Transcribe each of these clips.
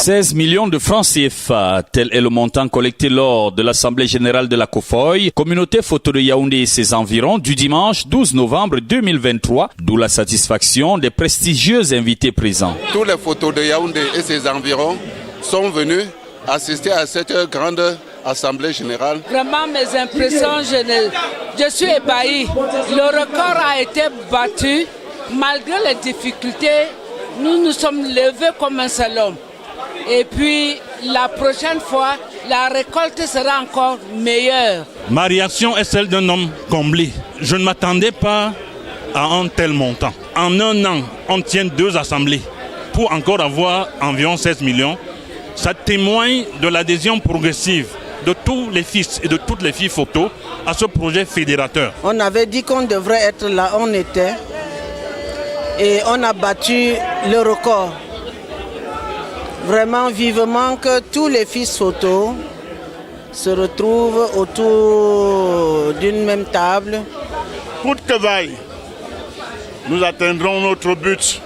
16 millions de francs CFA, tel est le montant collecté lors de l'Assemblée générale de la COFOY, communauté photo de Yaoundé et ses environs, du dimanche 12 novembre 2023, d'où la satisfaction des prestigieux invités présents. Tous les photos de Yaoundé et ses environs sont venus assister à cette grande Assemblée générale. Vraiment mes impressions, je suis ébahi. Le record a été battu. Malgré les difficultés, nous nous sommes levés comme un seul homme. Et puis la prochaine fois, la récolte sera encore meilleure. Ma réaction est celle d'un homme comblé. Je ne m'attendais pas à un tel montant. En un an, on tient 2 assemblées pour encore avoir environ 16 millions. Ça témoigne de l'adhésion progressive de tous les fils et de toutes les filles photos à ce projet fédérateur. On avait dit qu'on devrait être là, on était. Et on a battu le record. Vraiment vivement que tous les fils photos se retrouvent autour d'une même table. Coûte que vaille, nous atteindrons notre but.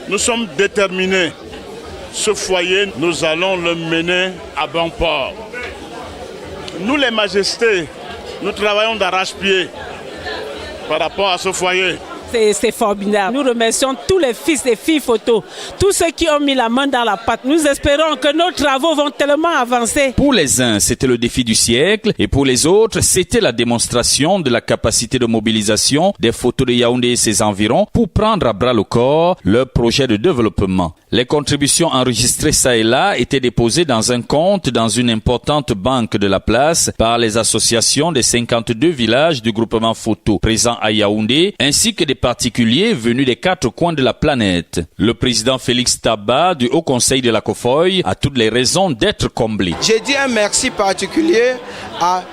Nous sommes déterminés. Ce foyer, nous allons le mener à bon port. Nous les majestés, nous travaillons d'arrache-pied par rapport à ce foyer. C'est formidable. Nous remercions tous les fils et filles photos, tous ceux qui ont mis la main dans la pâte. Nous espérons que nos travaux vont tellement avancer. Pour les uns, c'était le défi du siècle et pour les autres, c'était la démonstration de la capacité de mobilisation des photos de Yaoundé et ses environs pour prendre à bras le corps leur projet de développement. Les contributions enregistrées ça et là étaient déposées dans un compte dans une importante banque de la place par les associations des 52 villages du groupement photo présents à Yaoundé ainsi que des particuliers venus des 4 coins de la planète. Le président Félix Taba du Haut Conseil de la COFOY a toutes les raisons d'être comblé. J'ai dit un merci particulier à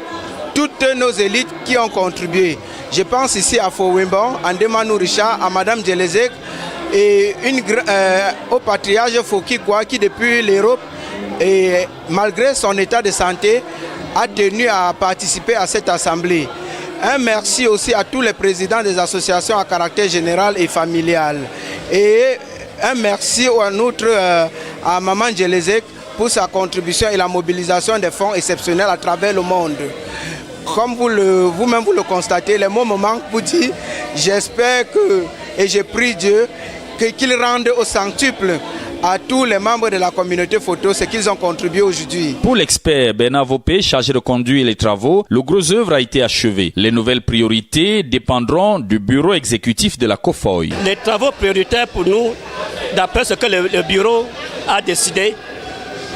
toutes nos élites qui ont contribué. Je pense ici à Fowemban, à Ndemanou Richard, à Madame Djelezek et au patriarche Fokikwa qui depuis l'Europe et malgré son état de santé a tenu à participer à cette assemblée. Un merci aussi à tous les présidents des associations à caractère général et familial. Et un merci en outre à Maman Djelezek pour sa contribution et la mobilisation des fonds exceptionnels à travers le monde. Comme vous-même vous le constatez, les mots me manquent pour dire, j'espère que, et je prie Dieu, qu'il rende au centuple à tous les membres de la communauté photo ce qu'ils ont contribué aujourd'hui. Pour l'expert Bernard Vopé, chargé de conduire les travaux, le gros œuvre a été achevé. Les nouvelles priorités dépendront du bureau exécutif de la COFOY. Les travaux prioritaires pour nous, d'après ce que le bureau a décidé,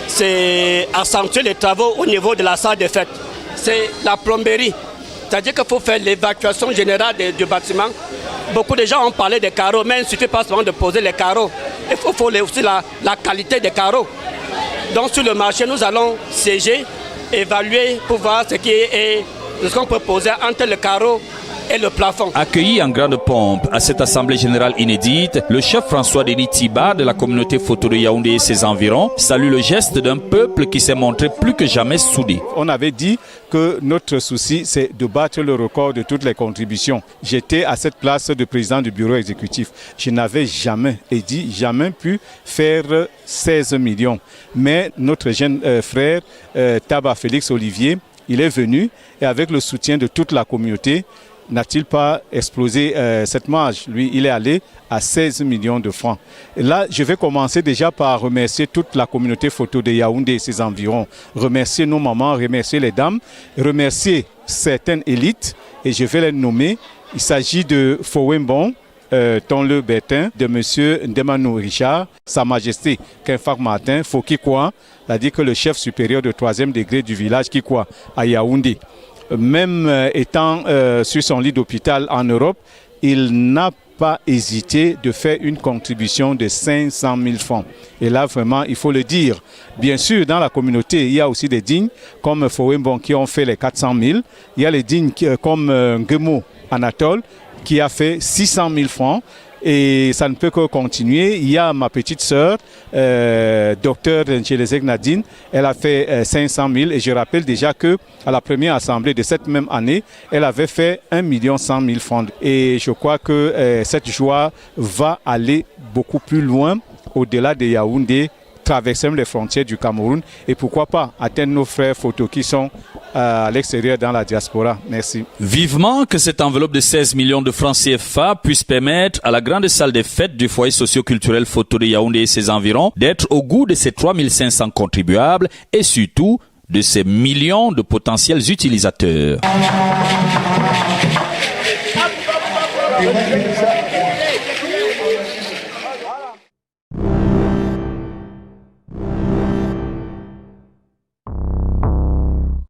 c'est accentuer les travaux au niveau de la salle des fêtes. C'est la plomberie. C'est-à-dire qu'il faut faire l'évacuation générale du bâtiment. Beaucoup de gens ont parlé des carreaux, mais il ne suffit pas seulement de poser les carreaux. Il faut aussi la qualité des carreaux. Donc sur le marché, nous allons siéger, évaluer pour voir ce qu'on peut poser entre le carreau et le plafond. Accueilli en grande pompe à cette assemblée générale inédite, le chef François-Denis Tiba de la communauté photo de Yaoundé et ses environs salue le geste d'un peuple qui s'est montré plus que jamais soudé. On avait dit que notre souci, c'est de battre le record de toutes les contributions. J'étais à cette place de président du bureau exécutif. Je n'avais jamais pu faire 16 millions. Mais notre jeune frère, Taba Félix Olivier, il est venu et avec le soutien de toute la communauté, n'a-t-il pas explosé cette marge? Lui, il est allé à 16 millions de francs. Et là, je vais commencer déjà par remercier toute la communauté photo de Yaoundé et ses environs. Remercier nos mamans, remercier les dames, remercier certaines élites, et je vais les nommer. Il s'agit de Fowemban, Tonle Bertin, de M. Ndemanou Richard, Sa Majesté Kenfak Martin, Fokikwa, c'est-à-dire que le chef supérieur de 3e degré du village Kikwa à Yaoundé. Même étant sur son lit d'hôpital en Europe, il n'a pas hésité de faire une contribution de 500 000 francs. Et là, vraiment, il faut le dire. Bien sûr, dans la communauté, il y a aussi des dignes comme Fowemban qui ont fait les 400 000. Il y a les dignes comme Ngemo Anatole qui a fait 600 000 francs. Et ça ne peut que continuer. Il y a ma petite sœur, docteur Djelezek Nadine, elle a fait 500 000 et je rappelle déjà qu'à la première assemblée de cette même année, elle avait fait 1 100 000 francs. Et je crois que cette joie va aller beaucoup plus loin, au-delà de Yaoundé, traverser les frontières du Cameroun et pourquoi pas atteindre nos frères photos qui sont à l'extérieur dans la diaspora. Merci. Vivement que cette enveloppe de 16 millions de francs CFA puisse permettre à la grande salle des fêtes du foyer socio-culturel photo de Yaoundé et ses environs d'être au goût de ses 3500 contribuables et surtout de ces millions de potentiels utilisateurs.